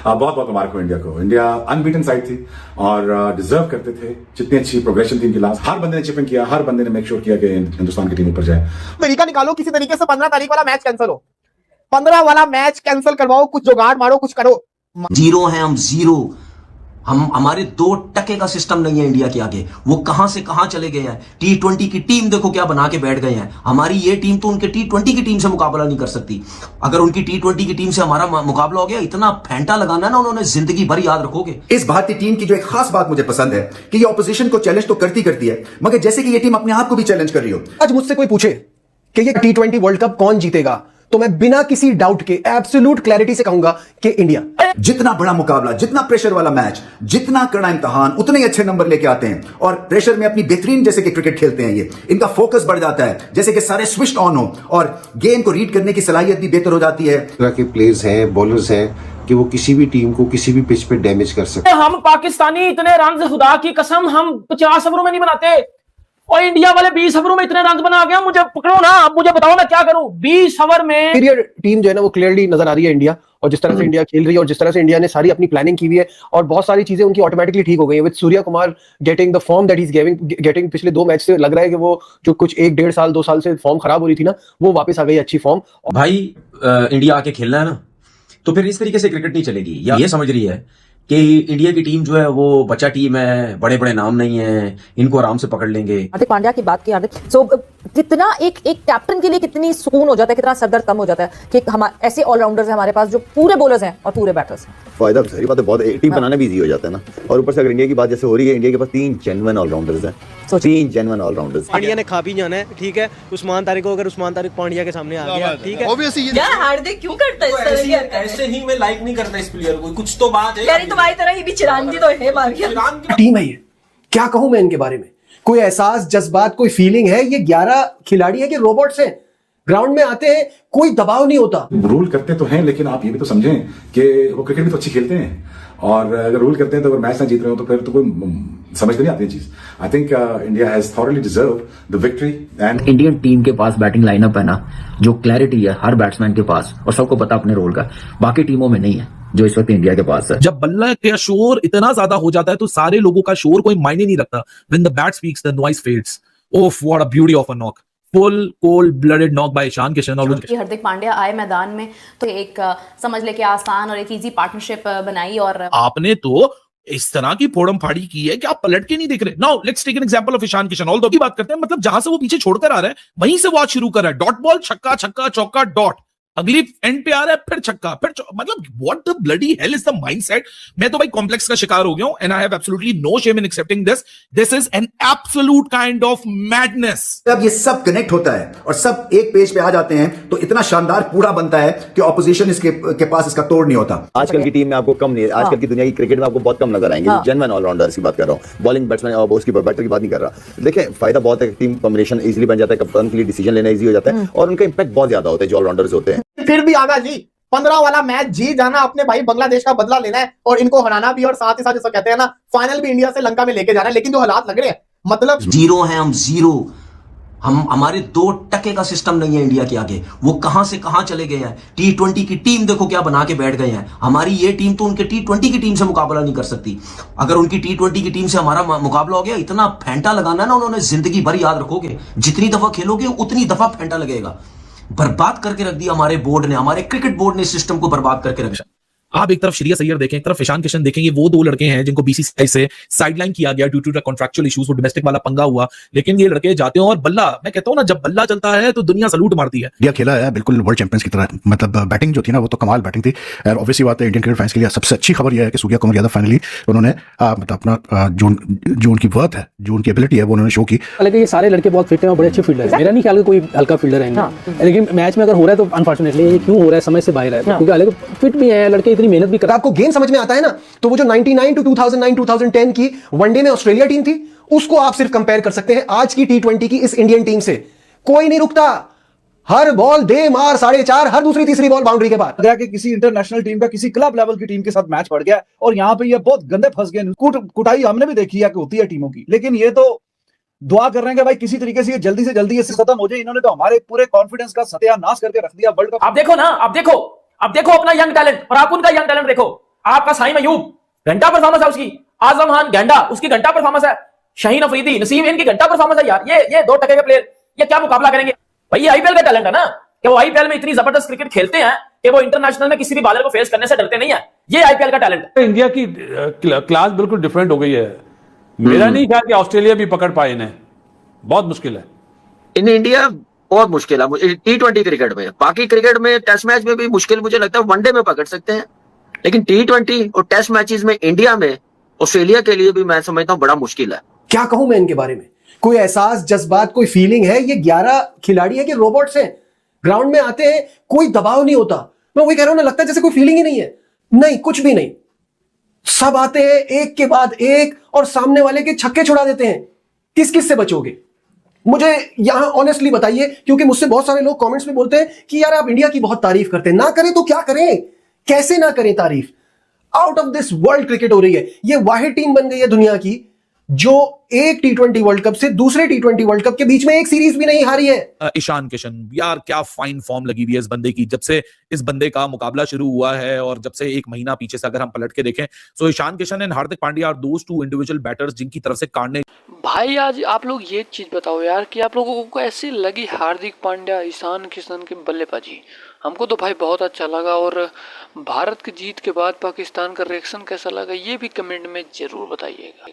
बहुत बहुत मुबारक हो इंडिया को। इंडिया अनबीटन साइड थी और डिजर्व करते थे। जितनी अच्छी प्रोग्रेशन थी इनकी लास्ट, हर बंदे ने चिपिंग किया, हर बंदे ने मेक श्योर किया कि हिंदुस्तान की टीम ऊपर जाए। तरीका निकालो किसी तरीके से 15 तारीख वाला मैच कैंसिल हो, 15 वाला मैच कैंसिल करवाओ, कुछ जुगाड़ मारो, कुछ करो। जीरो है हम, जीरो। हम हमारे 2% का सिस्टम नहीं है इंडिया के आगे। वो कहां से कहां चले गए हैं। T20 की टीम देखो क्या बना के बैठ गए हैं। हमारी ये टीम तो उनके T20 की टीम से मुकाबला नहीं कर सकती। अगर उनकी T20 की टीम से हमारा मुकाबला हो गया, इतना फेंटा लगाना ना उन्होंने, जिंदगी भर याद रखोगे। इस भारतीय टीम की जो एक खास बात मुझे पसंद है कि ये ऑपोजिशन को चैलेंज तो करती है, मगर जैसे कि ये टीम अपने आप को भी चैलेंज कर रही हो। आज मुझसे कोई पूछे कि ये T20 वर्ल्ड कप कौन जीतेगा, तो मैं बिना किसी डाउट के एब्सोल्यूट क्लैरिटी से कहूंगा कि इंडिया। जितना बड़ा मुकाबला, जितना प्रेशर वाला मैच, जितना कड़ा इम्तिहान, उतने ही अच्छे नंबर लेके आते हैं और प्रेशर में अपनी बेहतरीन जैसे कि क्रिकेट खेलते हैं। ये इनका फोकस बढ़ जाता है, जैसे कि सारे स्विच ऑन हो और गेम को रीड करने की सलाहियत भी बेहतर हो जाती है। तरह के प्लेयर्स हैं, बॉलर्स हैं कि वो किसी भी टीम को किसी भी पिच पे डैमेज कर सकते हैं। हम पाकिस्तानी इतने रन, खुदा की कसम, हम 50 ओवरों में नहीं बनाते और इंडिया वाले 20 ओवरों में इतने रन बना गया। मुझे पकड़ो ना, अब मुझे बताओ मैं क्या करूं 20 ओवर में। पीरियड टीम जो है ना वो क्लियरली नजर आ रही है इंडिया, और जिस तरह से इंडिया खेल रही है और जिस तरह से इंडिया ने सारी अपनी प्लानिंग की हुई है और बहुत सारी चीजें उनकी ऑटोमेटिकली ठीक हो गई है। With Surya Kumar getting the form that he is getting, पिछले 2 मैच से लग रहा है कि वो जो कुछ 1-1.5 साल 2 साल से फॉर्म खराब हो रही थी ना, वो वापस आ गई अच्छी फॉर्म। भाई इंडिया आके खेलना है ना, तो फिर इस तरीके से क्रिकेट नहीं चलेगी। या ये समझ रही है कि इंडिया की टीम जो है वो बच्चा टीम है, बड़े बड़े नाम नहीं है, इनको आराम से पकड़ लेंगे। हार्दिक पांड्या की बात की, हार्दिक कितना एक कैप्टन के लिए कितनी सुकून हो जाता है, कितना सरदर्द कम हो जाता है कि हम ऐसे ऑलराउंडर्स हैं हमारे पास जो पूरे बॉलर्स हैं और पूरे बैटर्स हैं। फायदा सारी बात है, बहुत टीम बनाना भी इजी हो जाता है ना। और ऊपर से अगर इंडिया की बात जैसे हो रही है, इंडिया के पास 3 जेन्युइन ऑलराउंडर्स हैं, 3 जेन्युइन ऑलराउंडर्स। इंडिया ने खा भी जाना है, ठीक है। उस्मान तारिक को, अगर उस्मान तारिक पांड्या के सामने आ गया, ठीक है। ऑब्वियसली यार हार्दिक क्यों करता है इस तरह की? ऐसे ही मैं लाइक नहीं करता इस प्लेयर को, कुछ तो बात है यार तुम्हारी तरह ये भी चिरांगी तो है मार गया। टीम है ये, क्या कहूं मैं इनके बारे में। कोई एहसास, जज्बात, कोई फीलिंग है। ये 11 खिलाड़ी है कि रोबोट्स हैं, ग्राउंड में आते हैं, कोई दबाव नहीं होता। रूल करते तो हैं, लेकिन आप ये भी तो समझें कि वो क्रिकेट भी तो अच्छी खेलते हैं, और अगर रूल करते हैं तो अगर मैच ना जीत रहे हो तो फिर तो कोई समझ नहीं आती चीज। I think India has thoroughly deserve the victory. And Indian team के पास बैटिंग लाइनअप है ना, जो क्लैरिटी है हर बैट्समैन के पास, और सबको पता अपने रोल का, बाकी टीमों में नहीं है जो इस वक्त इंडिया के पास है। जब बल्ला का शोर इतना ज्यादा हो जाता है तो सारे लोगों का शोर कोई मायने नहीं रखता। When the bat speaks the noise fades. Oof what a beauty of a knock, full cold blooded knock by Ishan Kishan. और हार्दिक पांड्या आए मैदान में तो एक समझ ले कि आसान और एक इजी पार्टनरशिप बनाई, और आपने तो इस तरह की फोड़म फाड़ी की है कि आप पलट के नहीं देख रहे। Now let's take an example of Ishan Kishan. Although की बात करते हैं, मतलब जहां से वो पीछे छोड़कर आ रहा है वहीं से वो आज शुरू कर रहा है। डॉट बॉल, छक्का छक्का चौका डॉट, अगली एंड पे आ रहा है, फिर छक्का, फिर मतलब what the bloody hell is the mindset. मैं तो भाई कॉम्प्लेक्स का शिकार हो गया हूं, and I have absolutely no shame in accepting this. This is an absolute kind of madness. जब ये सब कनेक्ट होता है और सब एक पेज पे आ जाते हैं तो इतना शानदार पूरा बनता है कि ऑपोजिशन के पास इसका तोड़ नहीं होता। आजकल की टीम में आपको कम नहीं है, आजकल की दुनिया की क्रिकेट में आपको बहुत कम नजर आएंगे जेन्युइन ऑलराउंडर्स की बात कर रहा हूँ। बॉलिंग बैट्समैन और उसकी बैटर की बात नहीं कर रहा। देखिए फायदा बहुत है, टीम कॉम्बिनेशन इजीली बन जाता है, कप्तान के लिए डिसीजन लेना इजी हो जाता है और उनका इंपैक्ट बहुत ज्यादा होता है जो ऑलराउंडर्स होते हैं। फिर भी आगा जी 15 वाला मैच जीत जाना, अपने भाई बांग्लादेश का बदला लेना है और इनको हराना भी, और साथ ही साथ जैसा कहते हैं ना, फाइनल भी इंडिया से लंका में लेके जाना है। लेकिन जो हालात लग रहे हैं, मतलब जीरो है हम, जीरो। हम हमारे 2% का सिस्टम नहीं है इंडिया के आगे। वो कहां से कहां चले गए हैं। T20 की टीम देखो क्या बना के बैठ गए हैं। हमारी ये टीम तो उनके T20 की टीम से मुकाबला नहीं कर सकती। अगर उनकी T20 की टीम से हमारा मुकाबला हो गया, इतना फेंटा लगाना ना उन्होंने, जिंदगी भर याद रखोगे। जितनी दफा खेलोगे उतनी दफा फेंटा लगेगा। बर्बाद करके रख दिया हमारे बोर्ड ने, हमारे क्रिकेट बोर्ड ने सिस्टम को बर्बाद करके रख दिया। आप एक तरफ श्रेयस अय्यर देखें, एक तरफ ईशान किशन देखें, ये वो 2 लड़के हैं जिनको बीसीसीआई से साइडलाइन किया गया due to the contractual issues, वो डोमेस्टिक वाला पंगा हुआ। लेकिन ये लड़के जाते हैं और बल्ला, मैं कहता हूं ना, जब बल्ला चलता है तो दुनिया सलूट मारती है। इंडिया खेला है बिल्कुल वर्ल्ड चैंपियंस की तरह, मतलब बैटिंग जो थी ना वो तो कमाल बैटिंग थी। और ऑब्वियसली बात है इंडियन क्रिकेट फैंस के लिए सबसे अच्छी खबर यह है कि सूर्या कुमार यादव फाइनली उन्होंने मतलब अपना जो उनकी वर्थ है, जो उनकी एबिलिटी है, वो उन्होंने शो की। हालांकि ये सारे लड़के बहुत फिट हैं और बड़े अच्छे फील्डर हैं। मेरा नहीं ख्याल कोई हल्का फील्डर है, लेकिन मैच में अगर हो रहा है तो अनफॉर्चुनेटली ये क्यों हो रहा है, समझ से बाहर है। क्योंकि हालांकि फिट भी है लड़के, इतनी मेहनत भी कर। आपको गेम समझ में आता है ना, तो वो जो 99 टू 2009 2010 की वनडे में ऑस्ट्रेलिया टीम थी, उसको आप सिर्फ कंपेयर कर सकते हैं आज की T20 की इस इंडियन टीम से। कोई नहीं रुकता, हर बॉल दे मार 4.5, हर दूसरी तीसरी बॉल बाउंड्री के बाद। अगर कि किसी इंटरनेशनल टीम का किसी क्लब लेवल की टीम के साथ मैच पड़ गया और यहाँ पे ये बहुत गंदे फंस गए। कुटाई हमने भी देखी है कि होती है टीमों की, लेकिन ये तो दुआ कर रहे हैं कि भाई किसी तरीके से ये जल्दी इससे खत्म हो जाए। इन्होंने तो हमारे पूरे कॉन्फिडेंस का सत्यानाश करके रख दिया वर्ल्ड कप। अब देखो ना, अब देखो अपना यंग टैलेंट और आप उनका यंग टैलेंट देखो। आपका साइम अयूब घंटा परफॉर्मेंस है उसकी, आजम खान गेंडा उसकी घंटा परफॉर्मेंस है, शाहीन अफरीदी, नसीम इनकी घंटा परफॉर्मेंस है यार। ये 2 टके के प्लेयर ये क्या मुकाबला करेंगे भाई? ये आईपीएल का टैलेंट है ना कि वो आईपीएल में इतनी जबरदस्त क्रिकेट खेलते हैं कि वो इंटरनेशनल में किसी भी बादल को फेस करने से डरते नहीं है। ये आईपीएल का टैलेंट है। इंडिया की क्लास बिल्कुल डिफरेंट हो गई है। मेरा नहीं ख्याल कि ऑस्ट्रेलिया भी पकड़ पाए इन्हें, बहुत मुश्किल है इन इंडिया, बहुत मुश्किल है T20 क्रिकेट में। बाकी क्रिकेट में टेस्ट मैच में भी मुश्किल मुझे लगता है, वनडे में पकड़ सकते हैं, लेकिन T20 और टेस्ट मैचेस में इंडिया में ऑस्ट्रेलिया के लिए भी मैं समझता हूँ बड़ा मुश्किल है। क्या कहूं मैं इनके बारे में? कोई एहसास, जज्बात, कोई फीलिंग है? ये 11 खिलाड़ी है कि रोबोट्स हैं? ग्राउंड में आते हैं, कोई दबाव नहीं होता। मैं वही कह रहा हूं ना, लगता है जैसे कोई फीलिंग ही नहीं है। नहीं, कुछ भी नहीं। सब आते हैं एक के बाद एक और सामने वाले के छक्के छुड़ा देते हैं। किस किस से बचोगे? मुझे यहां ऑनेस्टली बताइए, क्योंकि मुझसे बहुत सारे लोग कमेंट्स में बोलते हैं कि यार आप इंडिया की बहुत तारीफ करते हैं। ना करें तो क्या करें? कैसे ना करें तारीफ? Out of this world cricket हो रही है। ये वाहिद टीम बन गई है दुनिया की जो एक T20 वर्ल्ड कप से दूसरे T20 वर्ल्ड कप के बीच में एक सीरीज भी नहीं हारी है। ईशान किशन यार क्या फाइन फॉर्म लगी हुई है इस बंदे की, जब से इस बंदे का मुकाबला शुरू हुआ है और जब से 1 महीना पीछे से अगर हम पलट के देखें, so Ishan Kishan and Hardik Pandya are those 2 individual batters जिनकी तरफ से काटने। भाई आज आप लोग ये चीज बताओ यार कि आप लोगों को ऐसी लगी हार्दिक पांड्या, ईशान किशन की बल्लेबाजी? हमको तो भाई बहुत अच्छा लगा। और भारत की जीत के बाद पाकिस्तान का रिएक्शन कैसा लगा ये भी कमेंट में जरूर बताइएगा।